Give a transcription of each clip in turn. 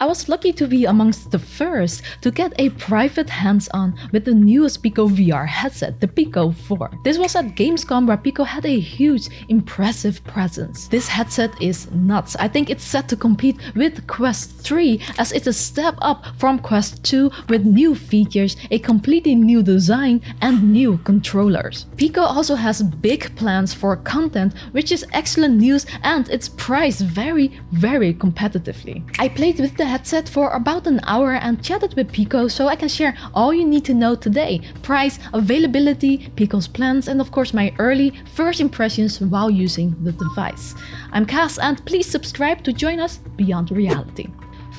I was lucky to be amongst the first to get a private hands-on with the newest Pico VR headset, the Pico 4. This was at Gamescom where Pico had a huge, impressive presence. This headset is nuts. I think it's set to compete with Quest 3 as it's a step up from Quest 2 with new features, a completely new design and new controllers. Pico also has big plans for content, which is excellent news, and it's priced very competitively. I played with the headset for about an hour and chatted with Pico, so I can share all you need to know today: price, availability, Pico's plans, and of course my early first impressions while using the device. I'm Cass, and please subscribe to join us beyond reality.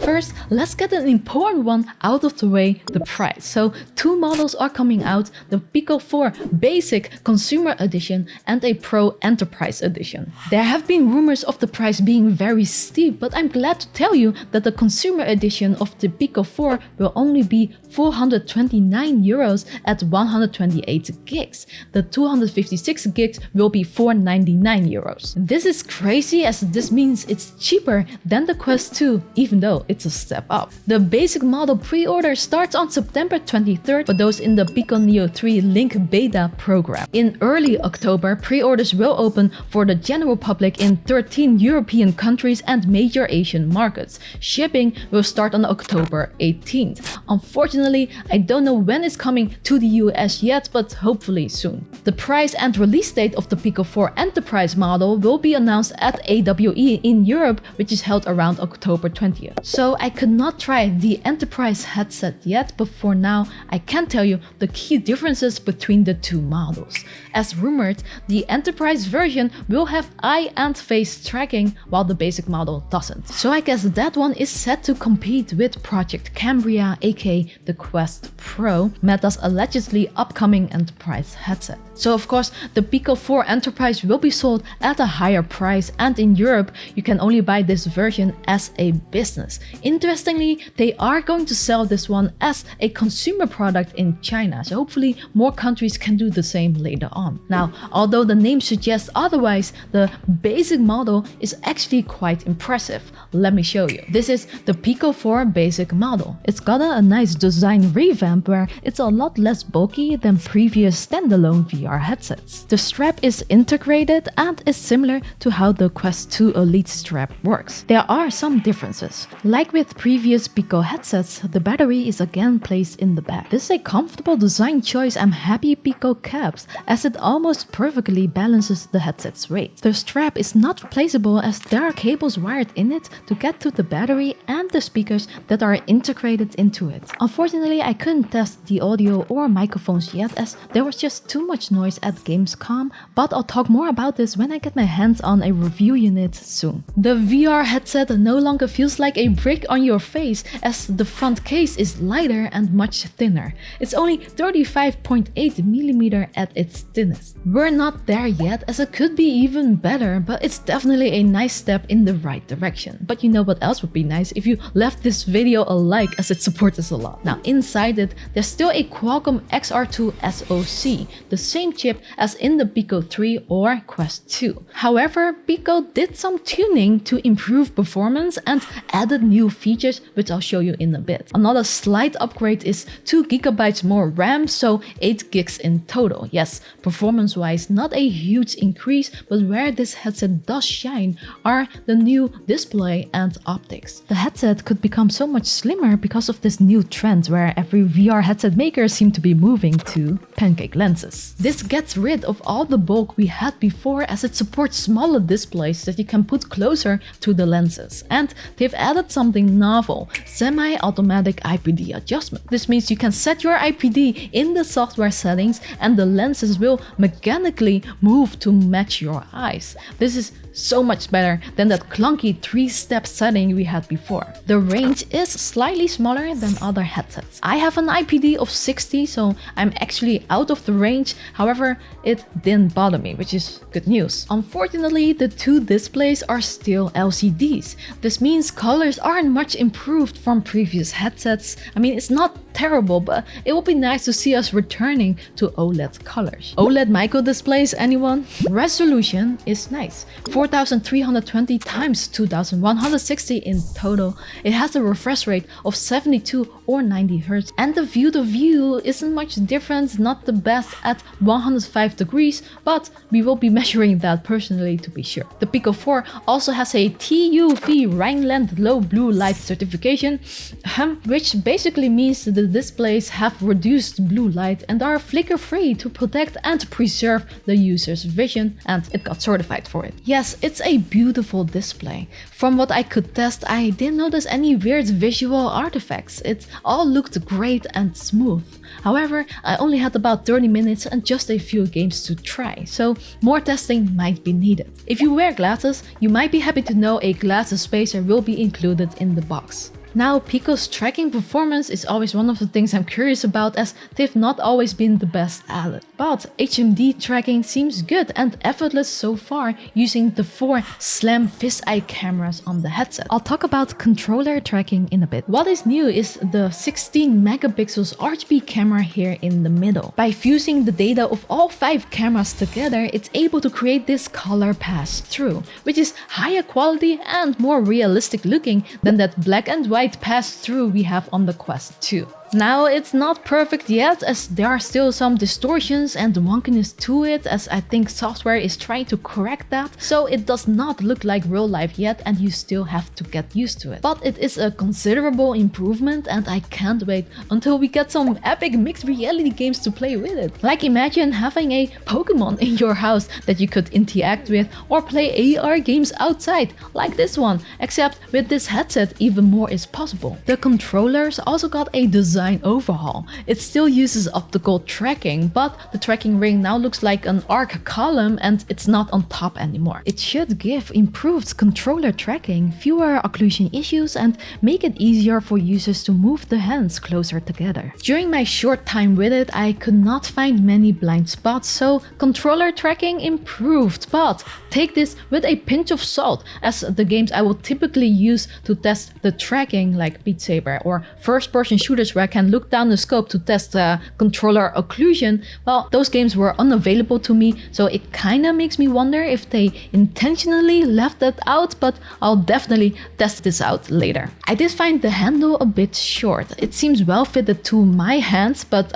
First, let's get an important one out of the way, the price. So, two models are coming out, the Pico 4 Basic Consumer Edition and a Pro Enterprise Edition. There have been rumors of the price being very steep, but I'm glad to tell you that the Consumer Edition of the Pico 4 will only be €429 at 128 gigs. The 256 gigs will be €499. This is crazy, as this means it's cheaper than the Quest 2, even though it's a step up. The basic model pre-order starts on September 23rd for those in the Pico Neo 3 Link Beta program. In early October, pre-orders will open for the general public in 13 European countries and major Asian markets. Shipping will start on October 18th. Unfortunately, I don't know when it's coming to the US yet, but hopefully soon. The price and release date of the Pico 4 Enterprise model will be announced at AWE in Europe, which is held around October 20th. So I could not try the Enterprise headset yet, but for now I can tell you the key differences between the two models. As rumored, the Enterprise version will have eye and face tracking while the basic model doesn't. So I guess that one is set to compete with Project Cambria, aka the Quest Pro, Meta's allegedly upcoming Enterprise headset. So of course the Pico 4 Enterprise will be sold at a higher price, and in Europe you can only buy this version as a business. Interestingly, they are going to sell this one as a consumer product in China, so hopefully more countries can do the same later on. Now, although the name suggests otherwise, the basic model is actually quite impressive. Let me show you. This is the Pico 4 basic model. It's got a nice design revamp where it's a lot less bulky than previous standalone VR headsets. The strap is integrated and is similar to how the Quest 2 Elite strap works. There are some differences. Like with previous Pico headsets, the battery is again placed in the back. This is a comfortable design choice. I'm happy Pico kept, as it almost perfectly balances the headset's weight. The strap is not replaceable, as there are cables wired in it to get to the battery and the speakers that are integrated into it. Unfortunately, I couldn't test the audio or microphones yet, as there was just too much noise at Gamescom, but I'll talk more about this when I get my hands on a review unit soon. The VR headset no longer feels like a brick on your face, as the front case is lighter and much thinner. It's only 35.8mm at its thinnest. We're not there yet, as it could be even better, but it's definitely a nice step in the right direction. But you know what else would be nice? If you left this video a like, as it supports us a lot. Now inside it, there's still a Qualcomm XR2 SoC, the same chip as in the Pico 3 or Quest 2. However, Pico did some tuning to improve performance and added new features, which I'll show you in a bit. Another slight upgrade is 2GB more RAM, so 8 gigs in total. Yes, performance wise not a huge increase, but where this headset does shine are the new display and optics. The headset could become so much slimmer because of this new trend where every VR headset maker seems to be moving to pancake lenses. This gets rid of all the bulk we had before, as it supports smaller displays that you can put closer to the lenses. And they've added something novel: semi-automatic IPD adjustment. This means you can set your IPD in the software settings and the lenses will mechanically move to match your eyes. This is so much better than that clunky 3-step setting we had before. The range is slightly smaller than other headsets. I have an IPD of 60, so I'm actually out of the range. However, it didn't bother me, which is good news. Unfortunately, the two displays are still LCDs. This means colors aren't much improved from previous headsets. I mean, it's not terrible, but it would be nice to see us returning to OLED colors. OLED micro displays, anyone? Resolution is nice. 4320 times 2160 in total. It has a refresh rate of 72 or 90 Hz, and the view to view isn't much different, not the best at 105 degrees, but we will be measuring that personally to be sure. The Pico 4 also has a TUV Rhineland low blue light certification, which basically means the displays have reduced blue light and are flicker free to protect and preserve the user's vision, and it got certified for it. Yes, it's a beautiful display. From what I could test, I didn't notice any weird visual artifacts. It all looked great and smooth. However, I only had about 30 minutes and just a few games to try, so more testing might be needed. If you wear glasses, you might be happy to know a glasses spacer will be included in the box. Now, Pico's tracking performance is always one of the things I'm curious about, as they've not always been the best at it. But HMD tracking seems good and effortless so far using the 4 slam fisheye cameras on the headset. I'll talk about controller tracking in a bit. What is new is the 16 megapixels RGB camera here in the middle. By fusing the data of all 5 cameras together, it's able to create this color pass-through, which is higher quality and more realistic looking than that black and white pass-through we have on the Quest 2. Now, it's not perfect yet, as there are still some distortions and wonkiness to it, as I think software is trying to correct that, so it does not look like real life yet and you still have to get used to it. But it is a considerable improvement and I can't wait until we get some epic mixed reality games to play with it. Like, imagine having a Pokemon in your house that you could interact with, or play AR games outside, like this one, except with this headset even more is possible. The controllers also got a design overhaul. It still uses optical tracking, but the tracking ring now looks like an arc column and it's not on top anymore. It should give improved controller tracking, fewer occlusion issues, and make it easier for users to move the hands closer together. During my short time with it, I could not find many blind spots, so controller tracking improved, but take this with a pinch of salt, as the games I will typically use to test the tracking, like Beat Saber or first-person shooters where I can look down the scope to test the controller occlusion, well, those games were unavailable to me, so it kinda makes me wonder if they intentionally left that out, but I'll definitely test this out later. I did find the handle a bit short. It seems well fitted to my hands, but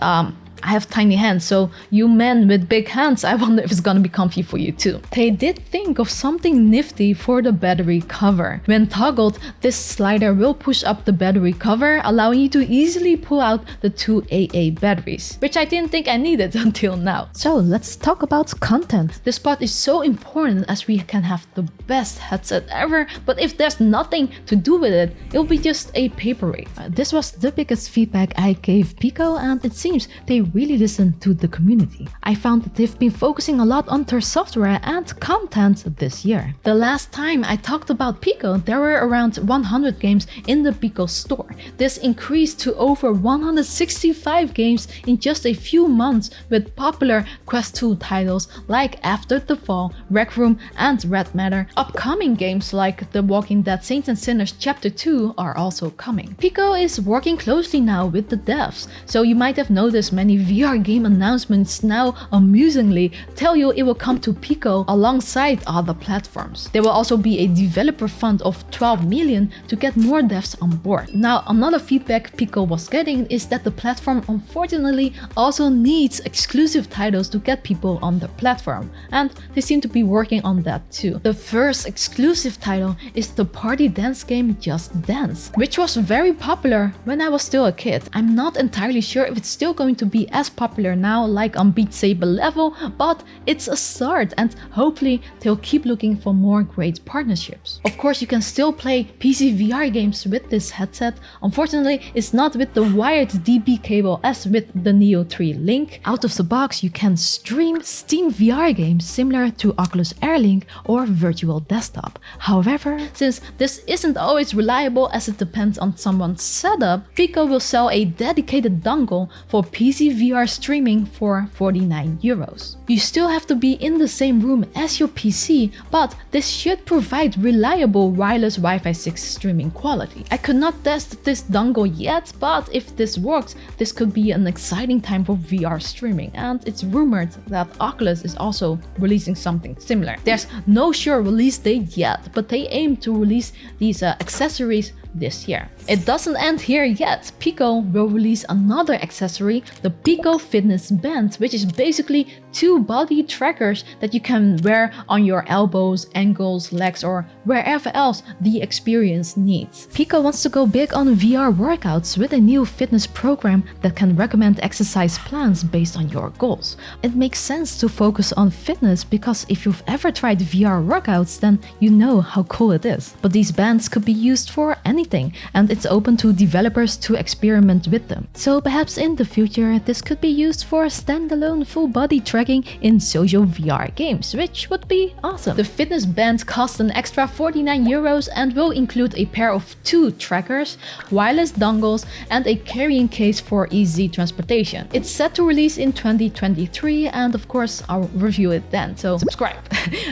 I have tiny hands, so you men with big hands, I wonder if it's gonna be comfy for you too. They did think of something nifty for the battery cover. When toggled, this slider will push up the battery cover, allowing you to easily pull out the 2 AA batteries, which I didn't think I needed until now. So let's talk about content. This part is so important, as we can have the best headset ever, but if there's nothing to do with it, it'll be just a paperweight. This was the biggest feedback I gave Pico, and it seems they really listen to the community. I found that they've been focusing a lot on their software and content this year. The last time I talked about Pico, there were around 100 games in the Pico store. This increased to over 165 games in just a few months, with popular Quest 2 titles like After the Fall, Rec Room, and Red Matter. Upcoming games like The Walking Dead Saints and Sinners Chapter 2 are also coming. Pico is working closely now with the devs, so you might have noticed many VR game announcements now amusingly tell you it will come to Pico alongside other platforms. There will also be a developer fund of 12 million to get more devs on board. Now, another feedback Pico was getting is that the platform unfortunately also needs exclusive titles to get people on the platform, and they seem to be working on that too. The first exclusive title is the party dance game Just Dance, which was very popular when I was still a kid. I'm not entirely sure if it's still going to be as popular now like on Beat Saber level, but it's a start, and hopefully they'll keep looking for more great partnerships. Of course, you can still play PC VR games with this headset. Unfortunately, it's not with the wired DB cable as with the Neo 3 Link. Out of the box, you can stream Steam VR games similar to Oculus Air Link or Virtual Desktop. However, since this isn't always reliable as it depends on someone's setup, Pico will sell a dedicated dongle for PC VR streaming for 49 euros. You still have to be in the same room as your PC, but this should provide reliable wireless Wi-Fi 6 streaming quality. I could not test this dongle yet, but if this works, this could be an exciting time for VR streaming, and it's rumored that Oculus is also releasing something similar. There's no sure release date yet, but they aim to release these accessories this year. It doesn't end here yet. Pico will release another accessory, the Pico Fitness Band, which is basically 2 body trackers that you can wear on your elbows, ankles, legs, or wherever else the experience needs. Pico wants to go big on VR workouts with a new fitness program that can recommend exercise plans based on your goals. It makes sense to focus on fitness because if you've ever tried VR workouts, then you know how cool it is. But these bands could be used for anything, and it's open to developers to experiment with them. So perhaps in the future, this could be used for standalone full body tracking in social VR games, which would be awesome. The fitness band costs an extra 49 euros and will include a pair of 2 trackers, wireless dongles, and a carrying case for easy transportation. It's set to release in 2023, and of course I'll review it then, so subscribe.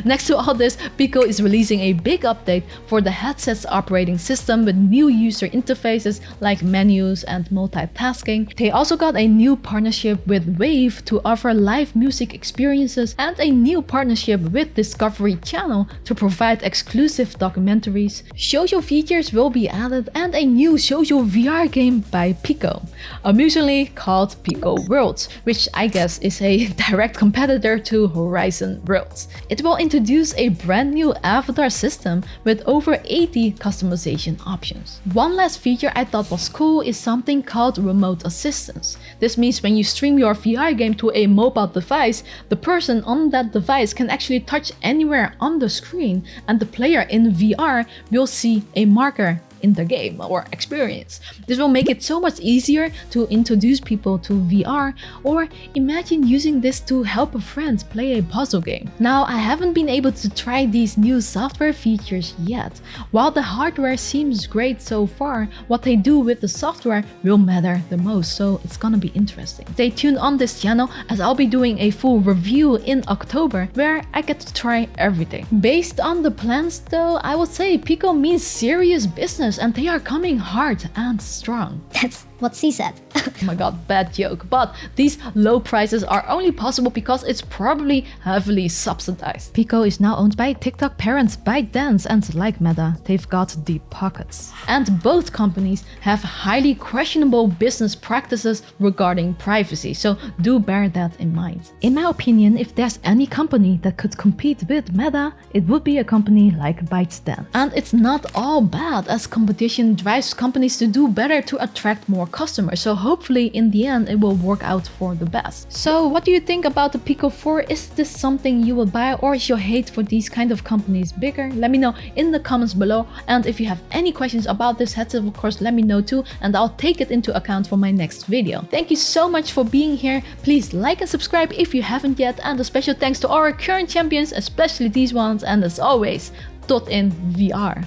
Next to all this, Pico is releasing a big update for the headset's operating system with new user interfaces like menus and multitasking. They also got a new partnership with Wave to offer live music experiences and a new partnership with Discovery Channel to provide exclusive documentaries. Social features will be added and a new social VR game by Pico, amusingly called Pico Worlds, which I guess is a direct competitor to Horizon Worlds. It will introduce a brand new avatar system with over 80 customization options. One last feature I thought was cool is something called remote assistance. This means when you stream your VR game to a mobile device, the person on that device can actually touch anywhere on the screen, and the player in VR will see a marker in the game or experience. This will make it so much easier to introduce people to VR, or imagine using this to help a friend play a puzzle game. Now, I haven't been able to try these new software features yet. While the hardware seems great so far, what they do with the software will matter the most, so it's gonna be interesting. Stay tuned on this channel as I'll be doing a full review in October where I get to try everything. Based on the plans though, I would say Pico means serious business, and they are coming hard and strong. That's what she said. Oh my god, bad joke. But these low prices are only possible because it's probably heavily subsidized. Pico is now owned by TikTok parents ByteDance, and like Meta, they've got deep pockets. And both companies have highly questionable business practices regarding privacy, so do bear that in mind. In my opinion, if there's any company that could compete with Meta, it would be a company like ByteDance. And it's not all bad, as competition drives companies to do better to attract more customers, so hopefully in the end it will work out for the best. So what do you think about the Pico 4? Is this something you will buy, or is your hate for these kind of companies bigger? Let me know in the comments below, and if you have any questions about this headset, of course let me know too, and I'll take it into account for my next video. Thank you so much for being here. Please like and subscribe if you haven't yet, and a special thanks to our current champions, especially these ones, and as always, tot in VR.